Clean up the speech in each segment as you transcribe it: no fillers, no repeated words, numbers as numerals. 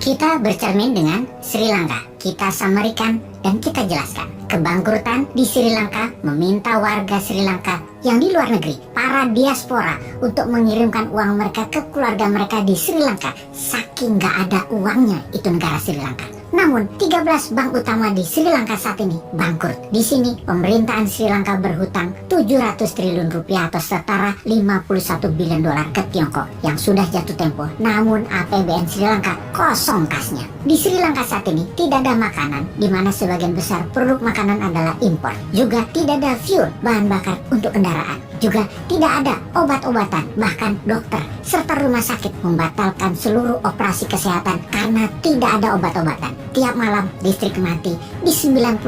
Kita bercermin dengan Sri Lanka. Kita samarikan dan kita jelaskan. Kebangkrutan di Sri Lanka meminta warga Sri Lanka yang di luar negeri, para diaspora, untuk mengirimkan uang mereka ke keluarga mereka di Sri Lanka. Saking gak ada uangnya itu negara Sri Lanka. Namun 13 bank utama di Sri Lanka saat ini bangkrut. Di sini pemerintahan Sri Lanka berhutang 700 triliun rupiah atau setara 51 bilion dolar ke Tiongkok yang sudah jatuh tempo. Namun APBN Sri Lanka kosong kasnya. Di Sri Lanka saat ini tidak ada makanan, di mana sebagian besar produk makanan adalah impor. Juga tidak ada fuel, bahan bakar untuk kendaraan. Juga tidak ada obat-obatan, bahkan dokter serta rumah sakit membatalkan seluruh operasi kesehatan karena tidak ada obat-obatan. Tiap malam listrik mati di 90%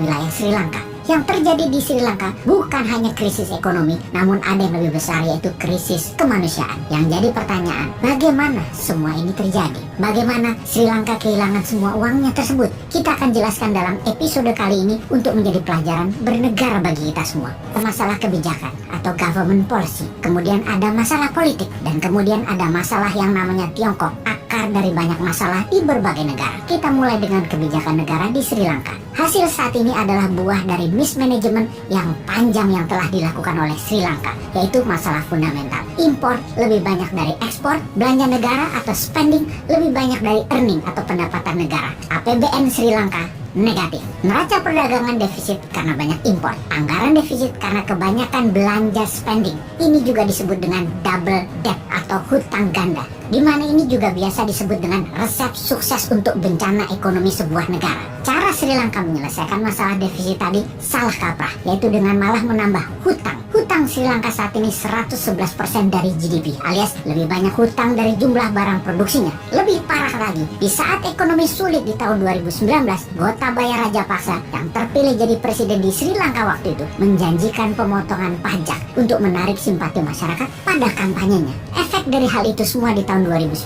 wilayah Sri Lanka. Yang terjadi di Sri Lanka bukan hanya krisis ekonomi, namun ada yang lebih besar, yaitu krisis kemanusiaan. Yang jadi pertanyaan, bagaimana semua ini terjadi? Bagaimana Sri Lanka kehilangan semua uangnya tersebut? Kita akan jelaskan dalam episode kali ini untuk menjadi pelajaran bernegara bagi kita semua. Masalah kebijakan atau government policy, kemudian ada masalah politik, dan kemudian ada masalah yang namanya Tiongkok, akar dari banyak masalah di berbagai negara. Kita mulai dengan kebijakan negara di Sri Lanka. Hasil saat ini adalah buah dari mismanagement yang panjang yang telah dilakukan oleh Sri Lanka, yaitu masalah fundamental. Impor lebih banyak dari ekspor, belanja negara atau spending lebih banyak dari earning atau pendapatan negara. APBN Sri Lanka negatif. Neraca perdagangan defisit karena banyak impor. Anggaran defisit karena kebanyakan belanja spending. Ini juga disebut dengan double debt atau hutang ganda, di mana ini juga biasa disebut dengan resep sukses untuk bencana ekonomi sebuah negara. Cara Sri Lanka menyelesaikan masalah defisit tadi salah kaprah, yaitu dengan malah menambah hutang. Hutang Sri Lanka saat ini 111% dari GDP, alias lebih banyak hutang dari jumlah barang produksinya. Lebih parah lagi, di saat ekonomi sulit di tahun 2019, Gotabaya Rajapaksa yang terpilih jadi presiden di Sri Lanka waktu itu menjanjikan pemotongan pajak untuk menarik simpati masyarakat pada kampanyenya. Efek dari hal itu semua di tahun 2019,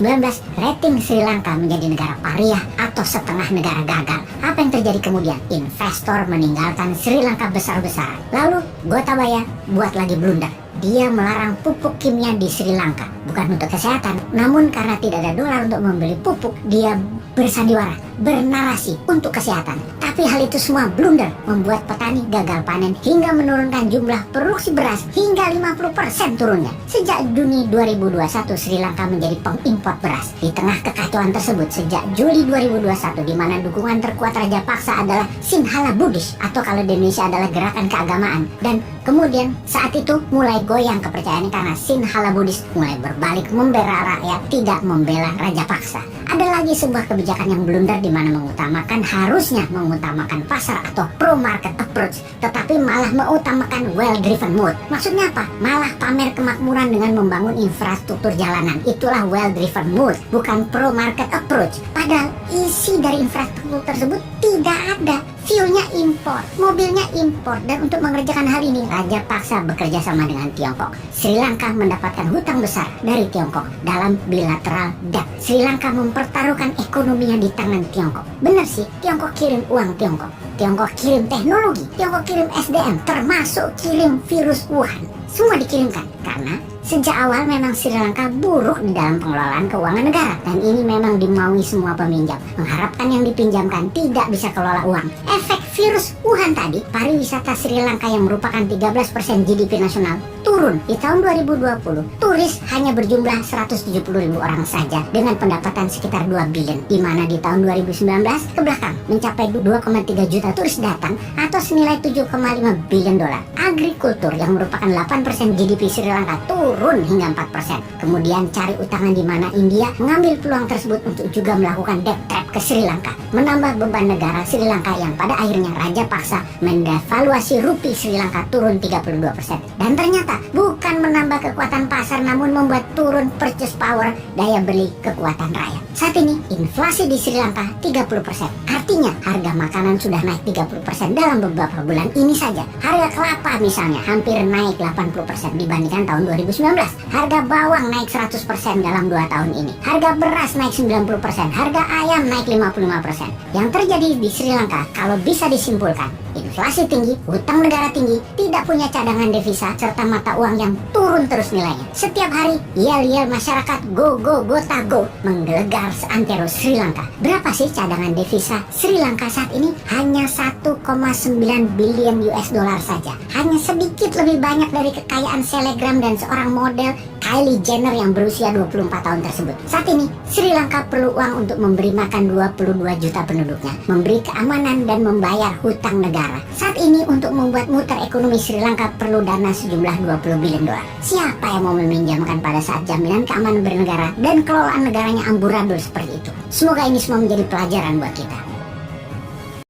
rating Sri Lanka menjadi negara pariah atau setengah negara gagal. Apa yang terjadi kemudian? Investor meninggalkan Sri Lanka besar-besaran. Lalu Gotabaya buat lagi blunder. Dia melarang pupuk kimia di Sri Lanka, bukan untuk kesehatan, namun karena tidak ada dolar untuk membeli pupuk, dia bersandiwara, bernarasi untuk kesehatan. Tapi hal itu semua blunder, membuat petani gagal panen hingga menurunkan jumlah produksi beras hingga 50% turunnya. Sejak Juni 2021, Sri Lanka menjadi pengimpor beras. Di tengah kekacauan tersebut, sejak Juli 2021, di mana dukungan terkuat Rajapaksa adalah Sinhala Buddhis, atau kalau di Indonesia adalah gerakan keagamaan. Dan kemudian saat itu mulai goyang kepercayaannya karena Sinhala Buddhis mulai berbalik membela rakyat, tidak membela Rajapaksa. Ada lagi sebuah kebijakan yang blunder, di mana harusnya mengutamakan pasar atau pro market approach, tetapi malah mengutamakan well driven mode. Maksudnya apa? Malah pamer kemakmuran dengan membangun infrastruktur jalanan. Itulah well driven mode, bukan pro market approach. Padahal isi dari infrastruktur tersebut tidak ada. Fuelnya impor, mobilnya impor, dan untuk mengerjakan hal ini Rajapaksa bekerja sama dengan Tiongkok. Sri Lanka mendapatkan hutang besar dari Tiongkok dalam bilateral debt. Sri Lanka mempertaruhkan ekonominya di tangan Tiongkok. Benar sih, Tiongkok kirim uang Tiongkok, Tiongkok kirim teknologi, Tiongkok kirim SDM, termasuk kirim virus Wuhan. Semua dikirimkan karena sejak awal memang Sri Lanka buruk di dalam pengelolaan keuangan negara, dan ini memang dimaui semua peminjam, mengharapkan yang dipinjamkan tidak bisa kelola uang. Efek virus Wuhan tadi, pariwisata Sri Lanka yang merupakan 13% GDP nasional turun. Di tahun 2020, turis hanya berjumlah 170.000 orang saja dengan pendapatan sekitar 2 billion, di mana di tahun 2019 ke belakang mencapai 2,3 juta turis datang atau senilai 7,5 billion dolar. Agrikultur yang merupakan 8% GDP Sri Lanka turun hingga 4%. Kemudian cari utangan, di mana India mengambil peluang tersebut untuk juga melakukan debt trap ke Sri Lanka, menambah beban negara Sri Lanka yang pada akhirnya Rajapaksa mendevaluasi rupiah Sri Lanka turun 32%. Dan ternyata bukan menambah kekuatan pasar, namun membuat turun purchase power, daya beli kekuatan rakyat. Saat ini inflasi di Sri Lanka 30%. Artinya harga makanan sudah naik 30% dalam beberapa bulan ini saja. Harga kelapa misalnya hampir naik 80% dibandingkan tahun 2019. Harga bawang naik 100% dalam 2 tahun ini. Harga beras naik 90%. Harga ayam naik 55%. Yang terjadi di Sri Lanka, kalau bisa disimpulkan, inflasi tinggi, hutang negara tinggi, tidak punya cadangan devisa, serta mata uang yang turun terus nilainya. Setiap hari, yel-yel masyarakat go menggelegar seantero Sri Lanka. Berapa sih cadangan devisa Sri Lanka saat ini? Hanya 1,9 billion US dollar saja. Hanya sedikit lebih banyak dari kekayaan selebgram dan seorang model Kylie Jenner yang berusia 24 tahun tersebut. Saat ini, Sri Lanka perlu uang untuk memberi makan 22 juta penduduknya, memberi keamanan dan membayar hutang negara. Saat ini untuk membuat muter ekonomi Sri Lanka perlu dana sejumlah 20 billion dolar. Siapa yang mau meminjamkan pada saat jaminan keamanan bernegara dan kelolaan negaranya amburadul seperti itu? Semoga ini semua menjadi pelajaran buat kita.